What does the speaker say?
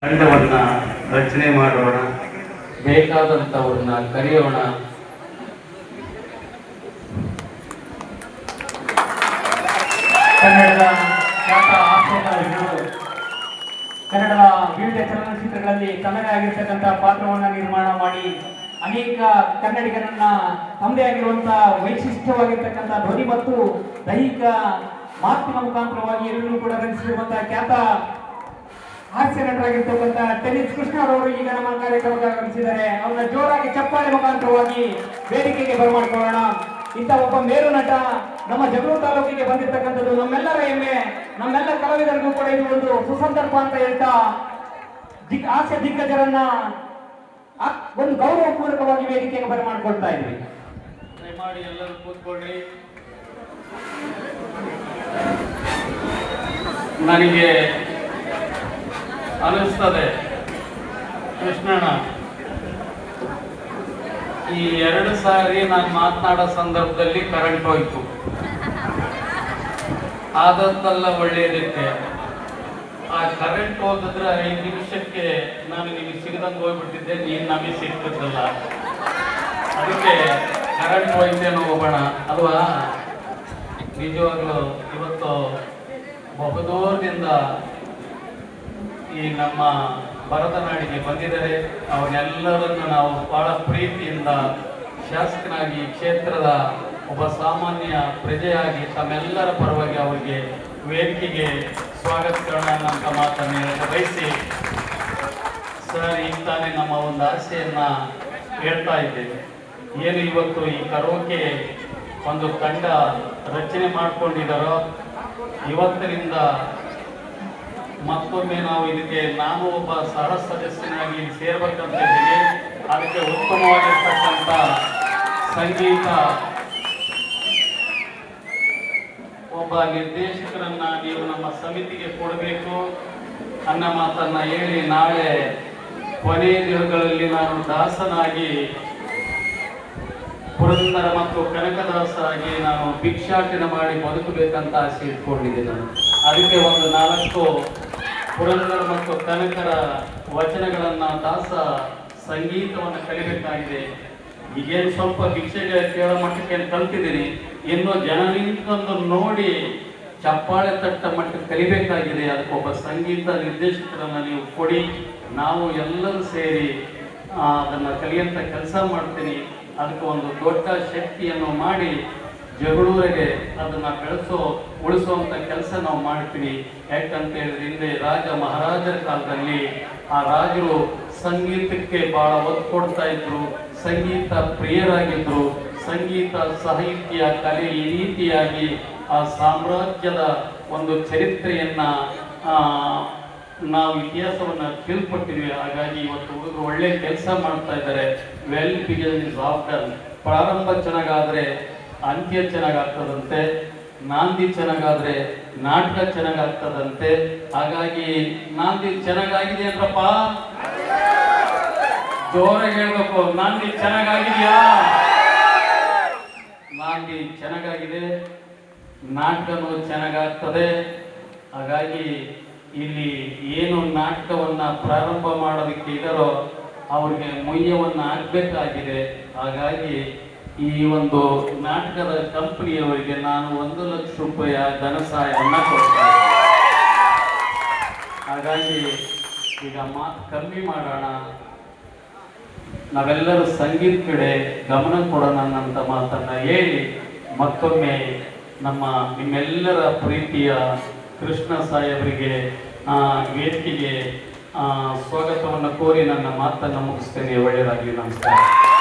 ತಂಡವನ್ನ ರಚನೆ ಮಾಡೋಣ, ಬೇಕಾದಂಥವ್ರನ್ನ ಕರೆಯೋಣ. ಕನ್ನಡದ ಖ್ಯಾತ ಹಾಸ್ಯ ಕಲಾವಿದರು ಕನ್ನಡದ ವಿವಿಧ ಚಲನಚಿತ್ರಗಳಲ್ಲಿ ತಮ್ಮದೇ ಆಗಿರ್ತಕ್ಕಂಥ ಪಾತ್ರವನ್ನು ನಿರ್ಮಾಣ ಮಾಡಿ ಅನೇಕ ಕನ್ನಡಿಗರನ್ನ ತಮ್ಮದೇ ಆಗಿರುವಂತಹ ವೈಶಿಷ್ಟ್ಯವಾಗಿರ್ತಕ್ಕಂಥ ಧ್ವನಿ ಮತ್ತು ದೈಹಿಕ ಮಾತಿನ ಮುಖಾಂತರವಾಗಿ ಎಲ್ಲರೂ ಕೂಡ ರಂಜಿಸಿರುವಂತಹ ಖ್ಯಾತ ಹಾಸ್ಯ ನಟರಾಗಿರ್ತಕ್ಕಂಥ ಟೆನಿಸ್ ಕೃಷ್ಣರವರು ಈಗ ನಮ್ಮ ಕಾರ್ಯಕ್ರಮಕ್ಕೆ ಆಗಮಿಸಿದ್ದಾರೆ. ಅವರ ಜೋರಾಗಿ ಚಪ್ಪಾಳೆ ಮುಖಾಂತರವಾಗಿ ವೇದಿಕೆಗೆ ಬರಮಾಡಿಕೊಳ್ಳೋಣ. ಇಂಥ ಒಬ್ಬ ಮೇರು ನಟ ನಮ್ಮ ಜಗಳೂರು ತಾಲೂಕಿಗೆ ಬಂದಿರತಕ್ಕಂಥದ್ದು ನಮ್ಮೆಲ್ಲರ ಹೆಮ್ಮೆ. ನಮ್ಮೆಲ್ಲ ಕಲಾವಿದರಿಗೂ ಕೂಡ ಇದು ಒಂದು ಸುಸಂದರ್ಭ ಅಂತ ಹೇಳ್ತಾ ಹಾಸ್ಯ ದಿಗ್ಗಜರನ್ನ ಒಂದು ಗೌರವಪೂರ್ವಕವಾಗಿ ವೇದಿಕೆಗೆ ಬರಮಾಡಿಕೊಳ್ತಾ ಇದ್ವಿ. ದಯಮಾಡಿ ಎಲ್ಲರೂ ಕೂತ್ಕೊಳ್ಳಿ. ನನಗೆ ಅನಿಸ್ತದೆ ಕೃಷ್ಣಣ್ಣ, ಈ 2 ಸಾರಿ ನಾನು ಮಾತನಾಡೋ ಸಂದರ್ಭದಲ್ಲಿ ಕರೆಂಟ್ ಹೋಯ್ತು. ಆದದ್ದೆಲ್ಲ ಒಳ್ಳೆಯದಕ್ಕೆ. ಆ ಕರೆಂಟ್ ಹೋಗಿದ್ರೆ 5 ನಿಮಿಷಕ್ಕೆ ನಾನು ನಿಮಗೆ ಸಿಗದಂಗೆ ಹೋಗ್ಬಿಟ್ಟಿದ್ದೆ, ನೀನು ನಮಗೆ ಸಿಗ್ತಿದ್ದಲ್ಲ. ಅದಕ್ಕೆ ಕರೆಂಟ್ ಹೋಯ್ತೇನೋ ಹೋಗೋಣ ಅಲ್ವಾ. ನಿಜವಾಗ್ಲೂ ಇವತ್ತು ಬಹುದೂರದಿಂದ ಈ ನಮ್ಮ ಭರತನಾಡಿಗೆ ಬಂದಿದ್ದಾರೆ. ಅವನ್ನೆಲ್ಲರನ್ನು ನಾವು ಬಹಳ ಪ್ರೀತಿಯಿಂದ ಶಾಸಕನಾಗಿ ಕ್ಷೇತ್ರದ ಒಬ್ಬ ಸಾಮಾನ್ಯ ಪ್ರಜೆಯಾಗಿ ತಮ್ಮೆಲ್ಲರ ಪರವಾಗಿ ಅವರಿಗೆ ವೇದಿಕೆಗೆ ಸ್ವಾಗತಿಸೋಣ ಅಂತ ಮಾತನ್ನು ಬಯಸಿ, ಸರ್ ಈಗ ತಾನೇ ನಮ್ಮ ಒಂದು ಆಸೆಯನ್ನು ಹೇಳ್ತಾ ಇದ್ದೇವೆ. ಏನು ಇವತ್ತು ಈ ಕರೋಕೆ ಒಂದು ತಂಡ ರಚನೆ ಮಾಡಿಕೊಂಡಿದ್ದಾರೋ, ಇವತ್ತಿನಿಂದ ಮತ್ತೊಮ್ಮೆ ನಾವು ಇದಕ್ಕೆ ನಾನು ಒಬ್ಬ ಸಹ ಸದಸ್ಯನಾಗಿ ಸೇರ್ಬೇಕಂತ ಇದ್ದೀನಿ. ಅದಕ್ಕೆ ಉತ್ತಮವಾಗಿರ್ತಕ್ಕಂಥ ಸಂಗೀತ ಒಬ್ಬ ನಿರ್ದೇಶಕರನ್ನ ನೀವು ನಮ್ಮ ಸಮಿತಿಗೆ ಕೊಡಬೇಕು ಅನ್ನೋ ಮಾತನ್ನ ಹೇಳಿ, ನಾಳೆ ಕೊನೆಯ ದಿನಗಳಲ್ಲಿ ನಾನು ದಾಸನಾಗಿ ಪುರಂದರ ಮತ್ತು ಕನಕದಾಸರಾಗಿ ನಾನು ಭಿಕ್ಷಾಟನೆ ಮಾಡಿ ಬದುಕಬೇಕಂತ ಆಸೆ ಇಟ್ಕೊಂಡಿದ್ದೆ ನಾನು. ಅದಕ್ಕೆ ಒಂದು 4 ಪುರಂದರ ಮತ್ತು ಕನಕರ ವಚನಗಳನ್ನು ದಾಸ ಸಂಗೀತವನ್ನು ಕಲಿಬೇಕಾಗಿದೆ. ಈಗೇನು ಸ್ವಲ್ಪ ಭಿಕ್ಷೆಗೆ ಕೇಳೋ ಮಟ್ಟಕ್ಕೆ ಕಲ್ತಿದ್ದೀನಿ, ಇನ್ನು ಜನ ನಿಂತೊಂದು ನೋಡಿ ಚಪ್ಪಾಳೆ ತಟ್ಟ ಮಟ್ಟಕ್ಕೆ ಕಲಿಬೇಕಾಗಿದೆ. ಅದಕ್ಕೊಬ್ಬ ಸಂಗೀತ ನಿರ್ದೇಶಕರನ್ನು ನೀವು ಕೊಡಿ, ನಾವು ಎಲ್ಲರೂ ಸೇರಿ ಅದನ್ನು ಕಲಿಯಂಥ ಕೆಲಸ ಮಾಡ್ತೀನಿ. ಅದಕ್ಕೆ ಒಂದು ದೊಡ್ಡ ಶಕ್ತಿಯನ್ನು ಮಾಡಿ ಜಗಳೂರಿಗೆ ಅದನ್ನು ಉಳಿಸುವಂಥ ಕೆಲಸ ನಾವು ಮಾಡ್ತೀವಿ. ಯಾಕಂತ ಹೇಳಿದ್ರೆ ಹಿಂದೆ ರಾಜ ಮಹಾರಾಜರ ಕಾಲದಲ್ಲಿ ಆ ರಾಜರು ಸಂಗೀತಕ್ಕೆ ಬಹಳ ಒತ್ತು ಕೊಡ್ತಾ ಇದ್ರು, ಸಂಗೀತ ಪ್ರಿಯರಾಗಿದ್ರು. ಸಂಗೀತ ಸಾಹಿತ್ಯ ಕಲೆ ಈ ರೀತಿಯಾಗಿ ಆ ಸಾಮ್ರಾಜ್ಯದ ಒಂದು ಚರಿತ್ರೆಯನ್ನ ನಾವು ಇತಿಹಾಸವನ್ನು ತಿಳ್ಕೊಟ್ಟಿದ್ವಿ. ಹಾಗಾಗಿ ಇವತ್ತು ಹುಡುಗರು ಒಳ್ಳೆ ಕೆಲಸ ಮಾಡ್ತಾ ಇದ್ದಾರೆ. Well begin is after. ಪ್ರಾರಂಭ ಚೆನ್ನಾಗಾದ್ರೆ ಅಂತ್ಯ ಚೆನ್ನಾಗಾಗ್ತದಂತೆ, ನಾಂದಿ ಚೆನ್ನಾಗಾದ್ರೆ ನಾಟಕ ಚೆನ್ನಾಗಾಗ್ತದಂತೆ. ಹಾಗಾಗಿ ನಾಂದಿ ಚೆನ್ನಾಗಾಗಿದೆ ಅಂದ್ರಪ್ಪ, ಜೋರಾಗಿ ಹೇಳ್ಬೇಕು, ನಾಂದಿ ಚೆನ್ನಾಗಾಗಿದೆಯಾ? ನಾಂದಿ ಚೆನ್ನಾಗಾಗಿದೆ, ನಾಟಕನೂ ಚೆನ್ನಾಗಾಗ್ತದೆ. ಹಾಗಾಗಿ ಇಲ್ಲಿ ಏನು ನಾಟಕವನ್ನ ಪ್ರಾರಂಭ ಮಾಡೋದಕ್ಕೆ ಇದ್ದಾರೋ ಅವ್ರಿಗೆ ಮುಯ್ಯವನ್ನು ಹಾಕಬೇಕಾಗಿದೆ. ಹಾಗಾಗಿ ಈ ಒಂದು ನಾಟಕದ ಕಂಪನಿಯವರಿಗೆ ನಾನು 1 ಲಕ್ಷ ರೂಪಾಯಿ ಧನ ಸಹಾಯವನ್ನು ಕೊಡ್ತೇನೆ. ಹಾಗಾಗಿ ಈಗ ಮಾತು ಕಮ್ಮಿ ಮಾಡೋಣ, ನಾವೆಲ್ಲರೂ ಸಂಗೀತ ಕಡೆ ಗಮನ ಕೊಡೋಣ ಅನ್ನಂತ ಮಾತನ್ನ ಹೇಳಿ ಮತ್ತೊಮ್ಮೆ ನಿಮ್ಮೆಲ್ಲರ ಪ್ರೀತಿಯ ಕೃಷ್ಣ ಸಾಹೇಬರಿಗೆ ವೇದಿಕೆಗೆ ಸ್ವಾಗತವನ್ನು ಕೋರಿ ನನ್ನ ಮಾತನ್ನು ಮುಗಿಸ್ತೇನೆ. ಒಳ್ಳೆಯದಾಗಲಿ. ನಮಸ್ಕಾರ.